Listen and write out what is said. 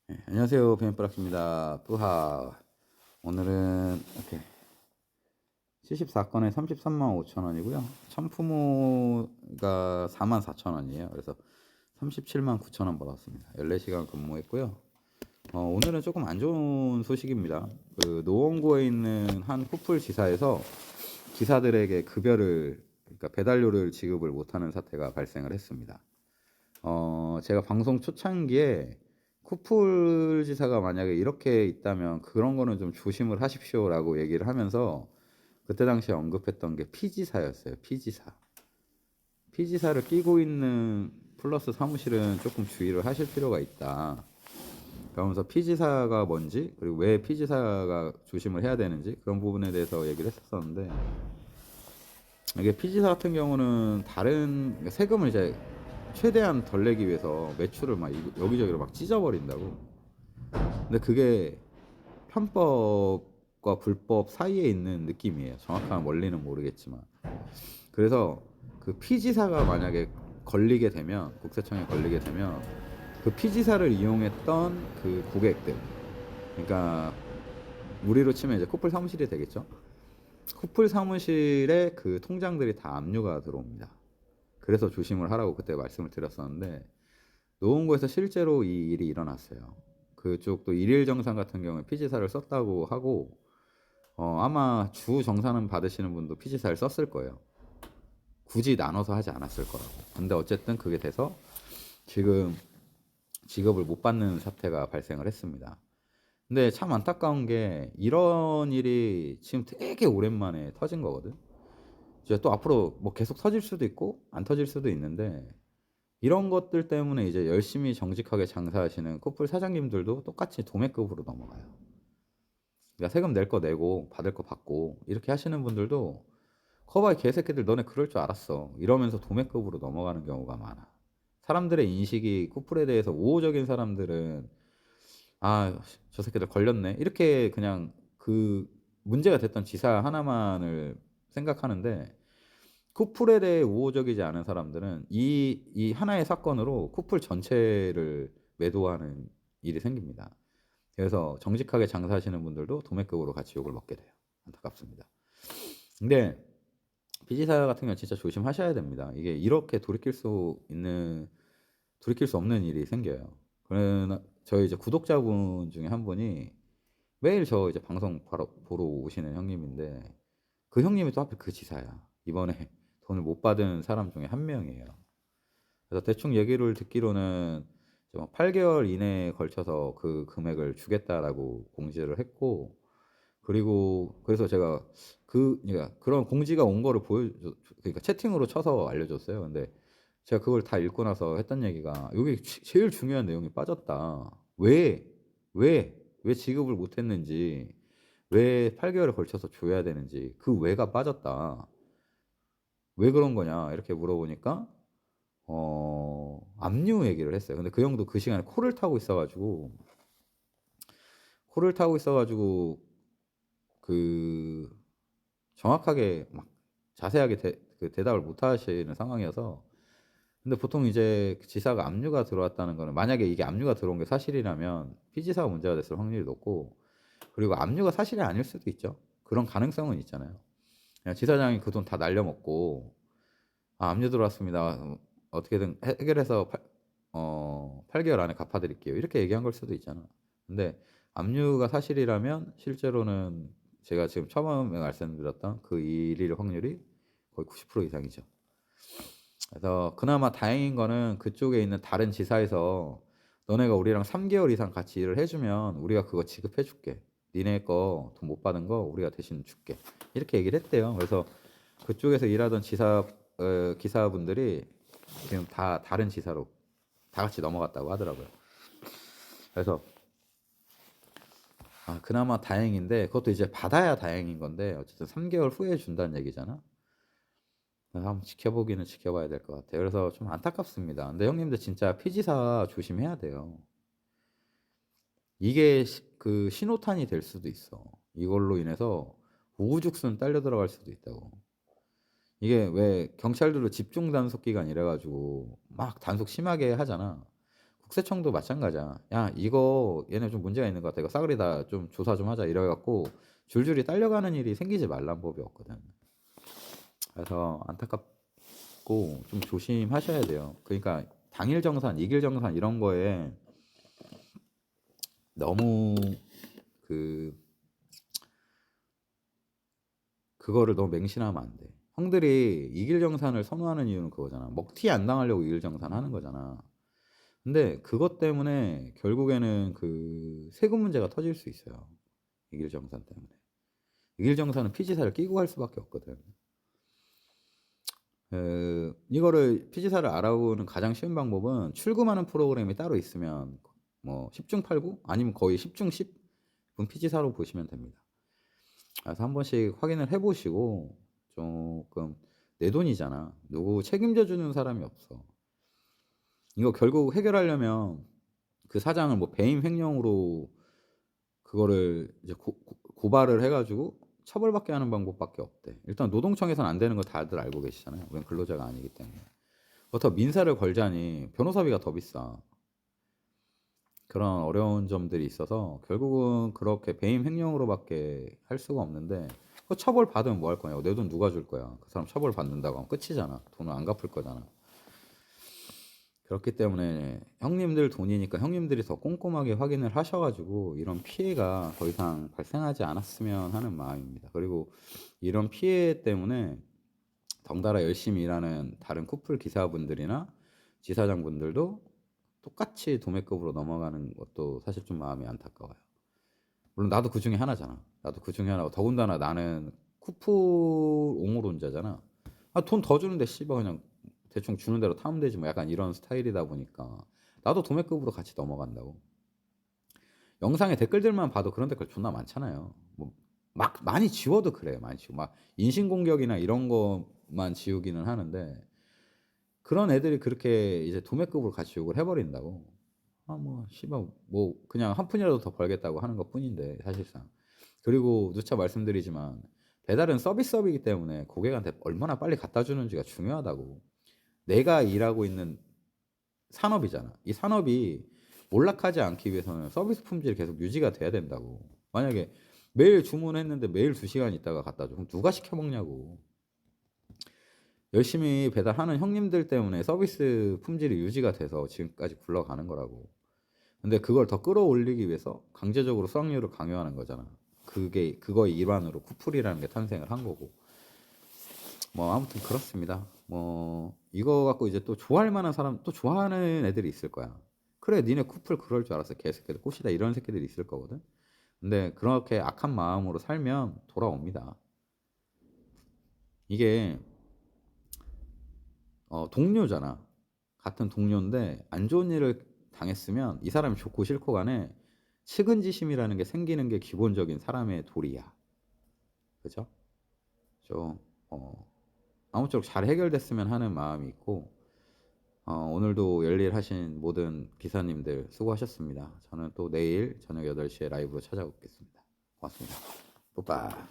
네, 안녕하세요. 비엔프락입니다. 뿌하. 오늘은 이렇게 74건에 33만 5천 원이고요. 천푸모가 4만 4천 원이에요. 그래서 37만 9천 원 받았습니다. 14시간 근무했고요. 오늘은 조금 안 좋은 소식입니다. 그 노원구에 있는 한 쿠플 지사에서 기사들에게 그러니까 배달료를 지급을 못하는 사태가 발생을 했습니다. 제가 방송 초창기에 쿠플 지사가 만약에 이렇게 있다면 그런 거는 좀 조심을 하십시오라고 얘기를 하면서 그때 당시에 언급했던 게 피지사였어요. 피지사. 피지사를 끼고 있는 플러스 사무실은 조금 주의를 하실 필요가 있다. 그러면서 피지사가 뭔지, 그리고 왜 피지사가 조심을 해야 되는지 그런 부분에 대해서 얘기를 했었는데, 이게 피지사 같은 경우는 그러니까 세금을 이제 최대한 덜 내기 위해서 매출을 막 여기저기로 막 찢어버린다고. 근데 그게 편법과 불법 사이에 있는 느낌이에요. 정확한 원리는 모르겠지만. 그래서 그 피지사가 만약에 걸리게 되면, 국세청에 걸리게 되면 그 피지사를 이용했던 그 고객들, 그러니까 우리로 치면 이제 코플 사무실이 되겠죠. 코플 사무실에 그 통장들이 다 압류가 들어옵니다. 그래서 조심을 하라고 그때 말씀을 드렸었는데, 노원구에서 실제로 이 일이 일어났어요. 그쪽도 일일 정산 같은 경우에 피지사를 썼다고 하고, 아마 주 정산은 받으시는 분도 피지사를 썼을 거예요. 굳이 나눠서 하지 않았을 거라고. 근데 어쨌든 그게 돼서 지금 지급을 못 받는 사태가 발생을 했습니다. 근데 참 안타까운 게 이런 일이 지금 되게 오랜만에 터진 거거든. 이제 또 앞으로 뭐 계속 터질 수도 있고 안 터질 수도 있는데, 이런 것들 때문에 이제 열심히 정직하게 장사하시는 커플 사장님들도 똑같이 도매급으로 넘어가요. 그러니까 세금 낼 거 내고 받을 거 받고 이렇게 하시는 분들도 커봐이 개새끼들 너네 그럴 줄 알았어 이러면서 도매급으로 넘어가는 경우가 많아. 사람들의 인식이 커플에 대해서 우호적인 사람들은 아, 저 새끼들 걸렸네 이렇게 그냥 그 문제가 됐던 지사 하나만을 생각하는데, 쿠플에 대해 우호적이지 않은 사람들은 이 하나의 사건으로 쿠플 전체를 매도하는 일이 생깁니다. 그래서 정직하게 장사하시는 분들도 도매급으로 같이 욕을 먹게 돼요. 안타깝습니다. 근데 피지사 같은 경우는 진짜 조심하셔야 됩니다. 이게 이렇게 돌이킬 수 없는 일이 생겨요. 그러나 저희 이제 구독자분 중에 한 분이 매일 저 이제 방송 보러 오시는 형님인데, 그 형님이 또 하필 그 지사야. 이번에 돈을 못 받은 사람 중에 한 명이에요. 그래서 대충 얘기를 듣기로는 8개월 이내에 걸쳐서 그 금액을 주겠다라고 공지를 했고, 그리고 그래서 제가 그러니까 그런 공지가 온 거를 그러니까 채팅으로 쳐서 알려줬어요. 근데 제가 그걸 다 읽고 나서 했던 얘기가, 여기 제일 중요한 내용이 빠졌다. 왜 지급을 못 했는지, 왜 8개월에 걸쳐서 줘야 되는지 그 왜가 빠졌다. 왜 그런 거냐 이렇게 물어보니까 압류 얘기를 했어요. 근데 그 형도 그 시간에 코를 타고 있어가지고 그 정확하게 막 자세하게 그 대답을 못 하시는 상황이어서. 근데 보통 이제 그 지사가 압류가 들어왔다는 거는, 만약에 이게 압류가 들어온 게 사실이라면 피지사가 문제가 됐을 확률이 높고, 그리고 압류가 사실이 아닐 수도 있죠. 그런 가능성은 있잖아요. 그냥 지사장이 그 돈 다 날려먹고 압류 들어왔습니다. 어떻게든 해결해서 8개월 안에 갚아드릴게요. 이렇게 얘기한 걸 수도 있잖아. 근데 압류가 사실이라면 실제로는 제가 지금 처음에 말씀드렸던 그 일일 확률이 거의 90% 이상이죠. 그래서 그나마 다행인 거는 그쪽에 있는 다른 지사에서 너네가 우리랑 3개월 이상 같이 일을 해주면 우리가 그거 지급해줄게. 니네 거 돈 못 받은 거 우리가 대신 줄게. 이렇게 얘기를 했대요. 그래서 그쪽에서 일하던 기사분들이 지금 다 다른 지사로 다 같이 넘어갔다고 하더라고요. 그래서 그나마 다행인데, 그것도 이제 받아야 다행인 건데 어쨌든 3개월 후에 준다는 얘기잖아. 한번 지켜보기는 지켜봐야 될 것 같아요. 그래서 좀 안타깝습니다. 근데 형님들 진짜 피지사 조심해야 돼요. 이게 그 신호탄이 될 수도 있어. 이걸로 인해서 우후죽순 딸려 들어갈 수도 있다고. 이게 왜 경찰들도 집중 단속 기간 이래가지고 막 단속 심하게 하잖아. 국세청도 마찬가지야. 야 이거 얘네 좀 문제가 있는 것 같아. 이거 싸그리 다 좀 조사 좀 하자 이래갖고 줄줄이 딸려가는 일이 생기지 말란 법이 없거든. 그래서 안타깝고 좀 조심하셔야 돼요. 그러니까 당일 정산, 이길 정산 이런 거에 너무 그 그거를 너무 맹신하면 안 돼. 형들이 이길 정산을 선호하는 이유는 그거잖아. 먹튀 안 당하려고 이길 정산 하는 거잖아. 근데 그것 때문에 결국에는 그 세금 문제가 터질 수 있어요. 이길 정산 때문에. 이길 정산은 피지사를 끼고 할 수밖에 없거든. 이거를 피지사를 알아보는 가장 쉬운 방법은 출금하는 프로그램이 따로 있으면 뭐 10중 8구 아니면 거의 10중 10분 피지사로 보시면 됩니다. 그래서 한 번씩 확인을 해보시고 조금 내 돈이잖아. 누구 책임져 주는 사람이 없어. 이거 결국 해결하려면 그 사장을 뭐 배임 횡령으로 그거를 이제 고발을 해가지고 처벌받게 하는 방법밖에 없대. 일단 노동청에서는 안 되는 거 다들 알고 계시잖아요. 우린 근로자가 아니기 때문에. 그렇다고 민사를 걸자니 변호사비가 더 비싸. 그런 어려운 점들이 있어서 결국은 그렇게 배임 횡령으로밖에 할 수가 없는데 그 처벌 받으면 뭐 할 거냐고. 내 돈 누가 줄 거야. 그 사람 처벌 받는다고 하면 끝이잖아. 돈을 안 갚을 거잖아. 그렇기 때문에 형님들 돈이니까 형님들이 더 꼼꼼하게 확인을 하셔가지고 이런 피해가 더 이상 발생하지 않았으면 하는 마음입니다. 그리고 이런 피해 때문에 덩달아 열심히 일하는 다른 쿠플 기사분들이나 지사장분들도 똑같이 도매급으로 넘어가는 것도 사실 좀 마음이 안타까워요. 물론 나도 그 중에 하나잖아. 나도 그 중에 하나고 더군다나 나는 쿠플 옹호론자잖아. 아, 돈 더 주는데 씨발 그냥 대충 주는 대로 타면 되지 뭐 약간 이런 스타일이다 보니까 나도 도매급으로 같이 넘어간다고. 영상에 댓글들만 봐도 그런 댓글 존나 많잖아요. 뭐 막 많이 지워도 그래. 많이 지워. 막 인신공격이나 이런 것만 지우기는 하는데 그런 애들이 그렇게 이제 도매급으로 같이 욕을 해버린다고. 아 뭐 씨발 뭐 그냥 한 푼이라도 더 벌겠다고 하는 것뿐인데 사실상. 그리고 누차 말씀드리지만 배달은 서비스업이기 때문에 고객한테 얼마나 빨리 갖다 주는지가 중요하다고. 내가 일하고 있는 산업이잖아. 이 산업이 몰락하지 않기 위해서는 서비스 품질이 계속 유지가 돼야 된다고. 만약에 매일 주문했는데 매일 2시간 있다가 갖다 줘. 그럼 누가 시켜 먹냐고. 열심히 배달하는 형님들 때문에 서비스 품질이 유지가 돼서 지금까지 굴러가는 거라고. 근데 그걸 더 끌어올리기 위해서 강제적으로 수확률을 강요하는 거잖아. 그게 그거의 일환으로 쿠플이라는 게 탄생을 한 거고. 뭐 아무튼 그렇습니다. 뭐 이거 갖고 이제 또 좋아할 만한 사람 또 좋아하는 애들이 있을 거야. 그래 니네 쿠플 그럴 줄 알았어. 개새끼들 꽃이다 이런 새끼들이 있을 거거든. 근데 그렇게 악한 마음으로 살면 돌아옵니다. 이게 동료잖아. 같은 동료인데 안 좋은 일을 당했으면 이 사람이 좋고 싫고 간에 측은지심이라는 게 생기는 게 기본적인 사람의 도리야. 그죠? 좀 아무쪼록 잘 해결됐으면 하는 마음이 있고 오늘도 열일하신 모든 기사님들 수고하셨습니다. 저는 또 내일 저녁 8시에 라이브로 찾아오겠습니다. 고맙습니다. 빠빠.